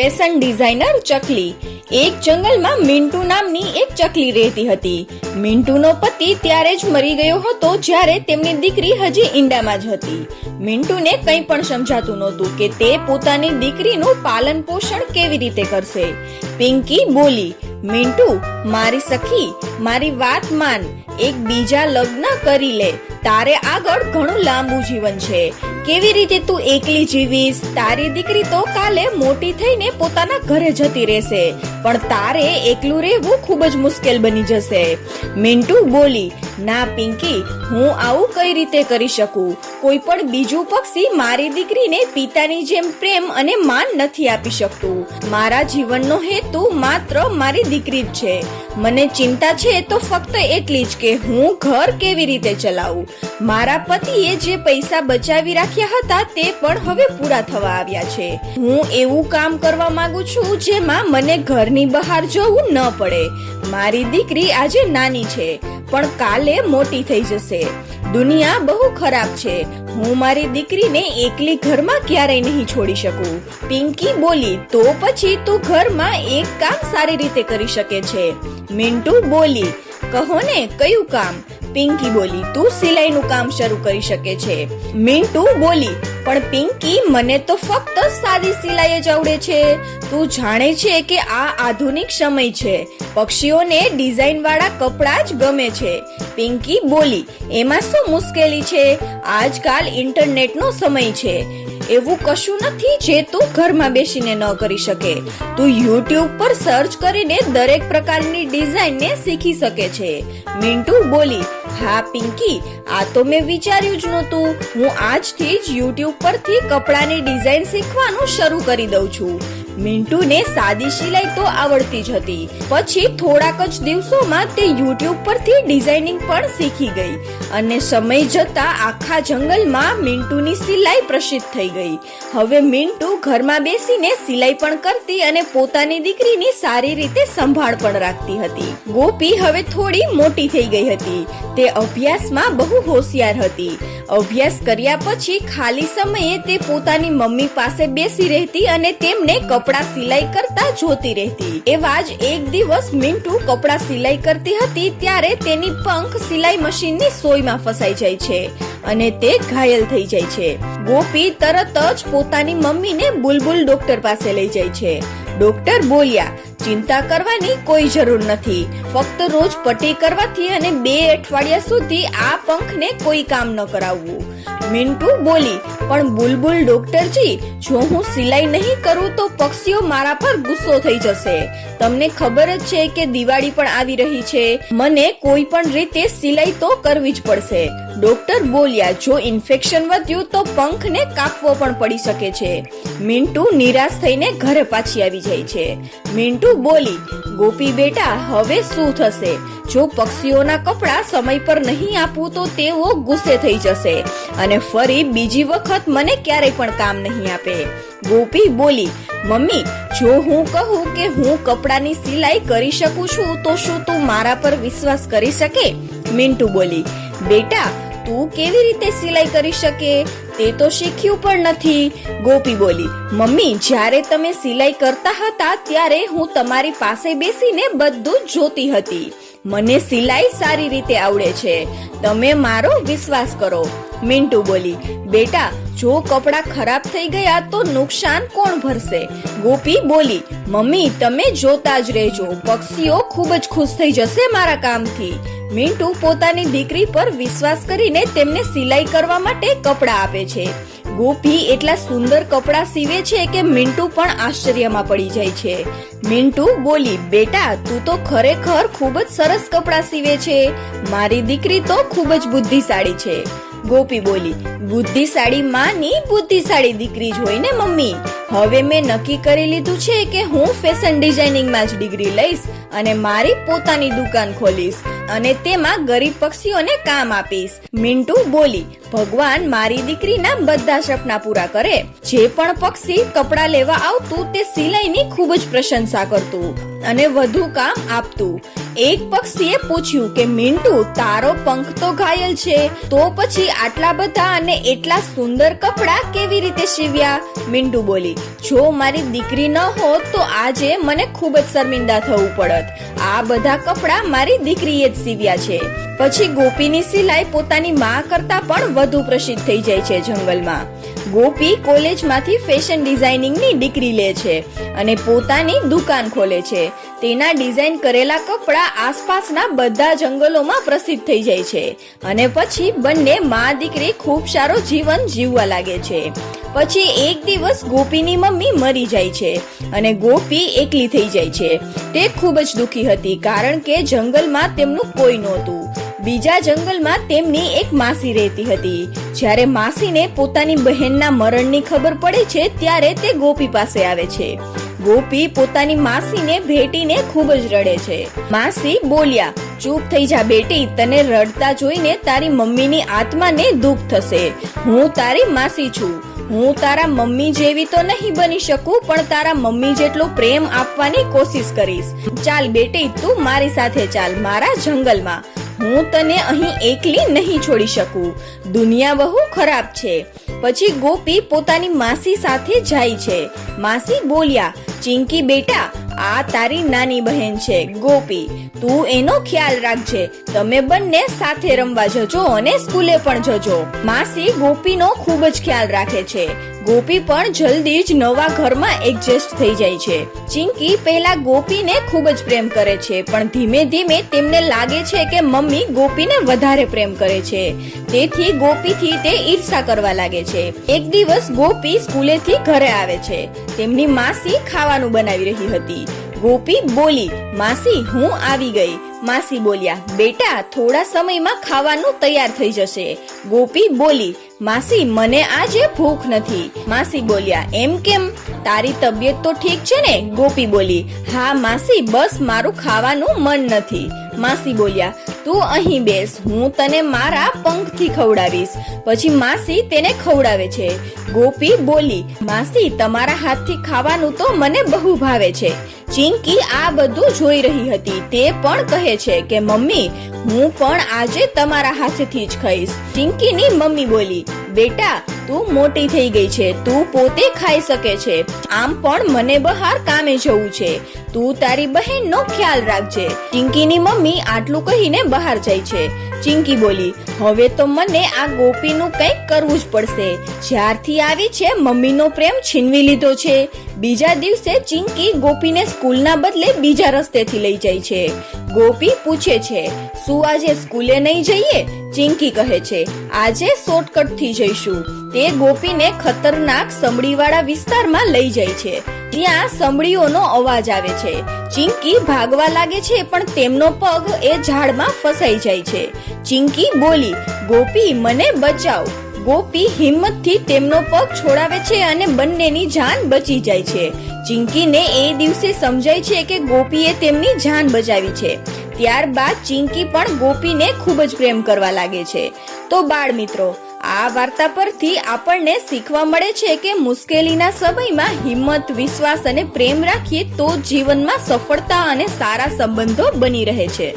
Fashion designer ચકલી. એક જંગલમાં મિન્ટુ નામની એક ચકલી રહેતી હતી. મિન્ટુનો પતિ ત્યારે જ મરી ગયો હતો જ્યારે તેમની દીકરી હજી ઈંડામાં જ હતી. મિન્ટુને કંઈ પણ સમજાતું નહોતું કે તે પોતાની દીકરીનું પાલન પોષણ કેવી રીતે કરશે. પિંકી બોલી, મિન્ટુ મારી સખી, મારી વાત માન, એક બીજા લગ્ન કરી લે. તારે આગળ ઘણું લાંબુ જીવન છે. કેવી રીતે તું એકલી જીવીશ? તારી દીકરી તો કાલે મોટી થઈને પોતાના ઘરે જતી રહેશે, પણ તારે એકલું રહેવું ખૂબ જ મુશ્કેલ બની જશે. મિન્ટુ બોલી, ના પિંકી, હું આવું કઈ રીતે કરી શકું? કોઈ પણ બીજું પક્ષી મારી દીકરીને પિતાની જેમ પ્રેમ અને માન નથી આપી શકતું. મારા જીવનનો હેતુ માત્ર મારી દીકરી જ છે. મને ચિંતા છે તો ફક્ત એટલી જ કે હું ઘર કેવી રીતે ચલાવું. મારા પતિએ જે પૈસા બચાવી રાખ્યા હતા તે પણ હવે પૂરા થવા આવ્યા છે. હું એવું કામ કરવા માંગુ છું જેમાં મને ઘરની બહાર જવું ન પડે. મારી દીકરી આજે નાની છે પણ કાલે મોટી થઈ જશે. દુનિયા બહુ ખરાબ છે. હું મારી દીકરીને એકલી ઘરમાં ક્યારેય નહીં છોડી શકું. પિંકી બોલી, તો પછી તું ઘરમાં એક કામ સારી રીતે કરી શકે છે. મિન્ટુ બોલી, કહો ને કયું કામ? પિંકી બોલી, તું સિલાઈનું કામ શરૂ કરી શકે છે. મિન્ટુ બોલી, પણ પિંકી મને તો ફક્ત સાદી સિલાઈ જ આવડે છે. તું જાણે છે કે આ આધુનિક સમય છે. પક્ષીઓને ડિઝાઇન વાળા કપડા જ ગમે છે. પિંકી બોલી, એમાં શું મુશ્કેલી છે? આજકાલ ઇન્ટરનેટનો સમય છે. એવું કશું નથી જે તું ઘરમાં બેસીને ન કરી શકે. તું યુટ્યુબ પર સર્ચ કરીને દરેક પ્રકારની ડિઝાઇનને શીખી શકે છે. મિન્ટુ બોલી, હા પિંકી, આ તો મેં વિચાર્યું જ નહોતું. હું આજથી જ યુટ્યુબ પરથી કપડાની ડિઝાઇન શીખવાનું શરૂ કરી દઉં છું. મિન્ટુને સાદી સિલાઈ તો આવડતી જ હતી. પછી થોડાક જ દિવસોમાં તે યુટ્યુબ પરથી ડિઝાઇનિંગ પણ શીખી ગઈ અને સમય જતા આખા જંગલમાં મિન્ટુની સિલાઈ પ્રસિદ્ધ થઈ ગઈ. હવે મિન્ટુ ઘરમાં બેસીને સિલાઈ પણ કરતી અને પોતાની દીકરીની સારી રીતે સંભાળ પણ રાખતી હતી. ગોપી હવે થોડી મોટી થઈ ગઈ હતી. તે અભ્યાસમાં બહુ હોશિયાર હતી. અભ્યાસ કર્યા પછી ખાલી સમયે તે પોતાની મમ્મી પાસે બેસી રહેતી અને તેમને કપડા સિલાઈ કરતા જોતી રહેતી. એવા જ એક દિવસ મિન્ટુ કપડા સિલાઈ કરતી હતી ત્યારે તેની પંખ સિલાઈ મશીનની સોયમાં ફસાઈ જાય છે અને તે ઘાયલ થઈ જાય છે. ગોપી તરત જ પોતાની મમ્મીને બુલબુલ ડોક્ટર પાસે લઈ જાય છે. ડોક્ટર બોલ્યા, ચિંતા કરવાની કોઈ જરૂર નથી. ફક્ત રોજ પટ્ટી કરવાથી અને 2 અઠવાડિયા સુધી આ પંખને કોઈ કામ ન કરાવવું. મિન્ટુ બોલી, પણ બુલબુલ ડોક્ટરજી, જો હું સિલાઈ નહીં કરું તો પક્ષીઓ મારા પર ગુસ્સો થઈ જશે. તમને ખબર જ છે કે દિવાળી પણ આવી રહી છે. મને કોઈ પણ રીતે સિલાઈ તો કરવી જ પડશે. ડોક્ટર બોલ્યા, જો ઇન્ફેક્શન વધ્યું તો પંખને કાપવો પણ પડી શકે છે. મિન્ટુ નિરાશ થઈને ઘરે પાછી આવી જાય છે. મિન્ટુ બોલી, ગોપી બેટા, હવે શું થશે? જો પક્ષીઓના કપડા સમય પર નહીં આપું તો તેઓ ગુસ્સે થઈ જશે અને ફરી બીજી વખત મને ક્યારેય પણ કામ નહીં આપે. ગોપી બોલી, મમ્મી, જો હું કહું કે હું કપડાની સિલાઈ કરી શકું છું તો શું તું મારા પર વિશ્વાસ કરી શકે? મિન્ટુ બોલી, બેટા, તું કેવી રીતે સિલાઈ કરી શકે? તે તો શીખ્યું પણ નથી. ગોપી બોલી, મમ્મી, જ્યારે તમે સિલાઈ કરતા હતા ત્યારે હું તમારી પાસે બેસીને બધું જ જોતી હતી. મને સિલાઈ સારી રીતે આવડે છે. તમે મારો વિશ્વાસ કરો. મિન્ટુ બોલી, બેટા, જો કપડા ખરાબ થઈ ગયા તો નુકસાન કોણ ભરશે? ગોપી બોલી, મમ્મી, તમે જોતા જ રહેજો. પક્ષીઓ ખૂબ જ ખુશ થઈ જશે મારા કામથી. મિન્ટુ પોતાની દીકરી પર વિશ્વાસ કરીને તેમને સિલાઈ કરવા માટે કપડા આપે છે. ગોપી એટલા સુંદર કપડા સીવે છે કે મિન્ટુ પણ આશ્ચર્યમાં પડી જાય છે. મિન્ટુ બોલી, બેટા, તું તો ખરેખર ખૂબ જ સરસ કપડા સીવે છે. મારી દીકરી તો ખૂબ જ બુદ્ધિશાળી છે. ગોપી બોલી, બુદ્ધિશાળી માની બુદ્ધિશાળી દીકરી જ હોય ને મમ્મી. હવે મેં નક્કી કરી લીધું છે કે હું ફેશન ડિઝાઇનિંગમાં જ ડિગ્રી લઈશ અને મારી પોતાની દુકાન ખોલીશ અને તેમાં ગરીબ પક્ષીઓને કામ આપીશ. મિન્ટુ બોલી, ભગવાન મારી દીકરીના બધા સપના પૂરા કરે. જે પણ પક્ષી કપડા લેવા આવતું તે સિલાઈની ખૂબ જ પ્રશંસા કરતું અને વધુ કામ આપતું. એક પક્ષીએ પૂછ્યું કે મિન્ટુ, તારો પંખ તો ઘાયલ છે, તો પછી આટલા બધા અને એટલા સુંદર કપડાં કેવી રીતે સીવ્યા? મિન્ટુ બોલી, જો મારી દીકરી ન હોત તો આજે મને ખૂબ જ શર્મિંદા થવું પડત. આ બધા કપડાં મારી દીકરીએ જ સીવ્યા છે. પછી ગોપીની સિલાઈ પોતાની માં કરતા પણ વધુ પ્રસિદ્ધ થઈ જાય છે જંગલમાં. ગોપી કોલેજમાંથી ફેશન ડિઝાઇનિંગની ડિગ્રી લે છે અને પોતાની દુકાન ખોલે છે. તેના ડિઝાઇન કરેલા કપડા આસપાસના બધા જંગલોમાં પ્રસિદ્ધ થઈ જાય છે અને પછી બંને માં દીકરી ખૂબ સારો જીવન જીવવા લાગે છે. પછી એક દિવસ ગોપીની મમ્મી મરી જાય છે અને ગોપી એકલી થઈ જાય છે. તે ખૂબ જ દુખી હતી કારણ કે જંગલમાં તેમનું કોઈ નહોતું. બીજા જંગલમાં તેમની એક માસી રહેતી હતી. જ્યારે માસીને પોતાની બહેનના મરણની ખબર પડે છે ત્યારે તે ગોપી પાસે આવે છે. ગોપી પોતાની માસીને ભેટીને ખૂબ જ રડે છે. માસી બોલ્યા, ચૂપ થઈ જા બેટી, તને રડતા જોઈને તારી મમ્મીની આત્માને દુઃખ થશે. હું તારી માસી છું. હું તારા મમ્મી જેવી તો નહીં બની શકું, પણ તારા મમ્મી જેટલો પ્રેમ આપવાની કોશિશ કરીશ. ચાલ બેટી, તું મારી સાથે ચાલ મારા જંગલમાં. હું તને અહીં એકલી નહીં છોડી શકું. દુનિયા બહુ ખરાબ છે. પછી ગોપી પોતાની માસી સાથે જાય છે. માસી બોલ્યા, ચિંકી બેટા, આ તારી નાની બહેન છે ગોપી, તું એનો ખ્યાલ રાખજે. તમે બંને સાથે રમવા જજો અને સ્કૂલે પણ જજો. માસી ગોપીનો ખૂબ જ ખ્યાલ રાખે છે. ગોપી પણ જલ્દી જ નવા ઘરમાં એડજસ્ટ થઈ જાય છે. ચિંકી પહેલા ગોપીને ખૂબ જ પ્રેમ કરે છે, પણ ધીમે ધીમે તેમને લાગે છે કે મમ્મી ગોપીને વધારે પ્રેમ કરે છે. તેથી ગોપીથી તે ઈર્ષા કરવા લાગે છે. એક દિવસ ગોપી સ્કૂલેથી ઘરે આવે છે. તેમની માસી ખાવાનું બનાવી રહી હતી. ગોપી બોલી, માસી, હું આવી ગઈ. માસી બોલ્યા, બેટા, થોડા સમયમાં ખાવાનું તૈયાર થઈ જશે. ગોપી બોલી, માસી, મને આજે ભૂખ નથી. માસી બોલ્યા, એમ કેમ? તારી તબિયત તો ઠીક છે ને? ગોપી બોલી, હા માસી, બસ મારું ખાવાનું મન નથી. માસી બોલ્યા, તું અહીં બેસ, હું તને મારા પંખથી ખવડાવીશ. પછી માસી તેને ખવડાવે છે. ગોપી બોલી, માસી, તમારા હાથથી ખાવાનું તો મને બહુ ભાવે છે. ચિંકી આ બધું જોઈ રહી હતી. તે પણ કહે છે કે મમ્મી, હું પણ આજે તમારા હાથથી જ ખાઈશ. ચિંકીની મમ્મી બોલી, બેટા, તું મોટી થઈ ગઈ છે, તું પોતે ખાઈ શકે છે. આમ પણ મને બહાર કામે જવું છે. તું તારી બહેનનો ખ્યાલ રાખજે. ચિંકીની મમ્મી આટલું કહીને બહાર જાય છે. ચિંકી બોલી, હવે તો મને આ ગોપીનું કંઈક કરવું જ પડશે. જ્યારથી આવી છે મમ્મીનો પ્રેમ છીનવી લીધો છે. બીજા દિવસે ચિંકી ગોપીને સ્કૂલના બદલે બીજા રસ્તેથી લઈ જાય છે. ગોપી પૂછે છે, શું આજે સ્કૂલે નહીં જઈએ? ચિંકી કહે છે, આજે શોર્ટકટ થી જઈશું. તે ગોપીને ખતરનાક સમડીવાળા વિસ્તારમાં લઈ જાય છે. ત્યાં સમડીઓનો અવાજ આવે છે. ચિંકી ભાગવા લાગે છે, પણ તેમનો પગ એ ઝાડમાં ફસાઈ જાય છે. ચિંકી બોલી, ગોપી, મને બચાવ. ગોપી હિંમતથી તેમનો પગ છોડાવે છે અને બંનેની જાન બચી જાય છે. ચિંકીને એ દિવસે સમજાય છે કે ગોપીએ તેમની જાન બચાવી છે. ત્યારબાદ ચિંકી પણ ગોપીને ખૂબ જ પ્રેમ કરવા લાગે છે. તો બાળ મિત્રો, આ વાર્તા પરથી આપણને શીખવા મળે છે કે મુશ્કેલીના સમયમાં હિંમત, વિશ્વાસ અને પ્રેમ રાખીએ તો જીવનમાં સફળતા અને સારા સંબંધો બની રહે છે.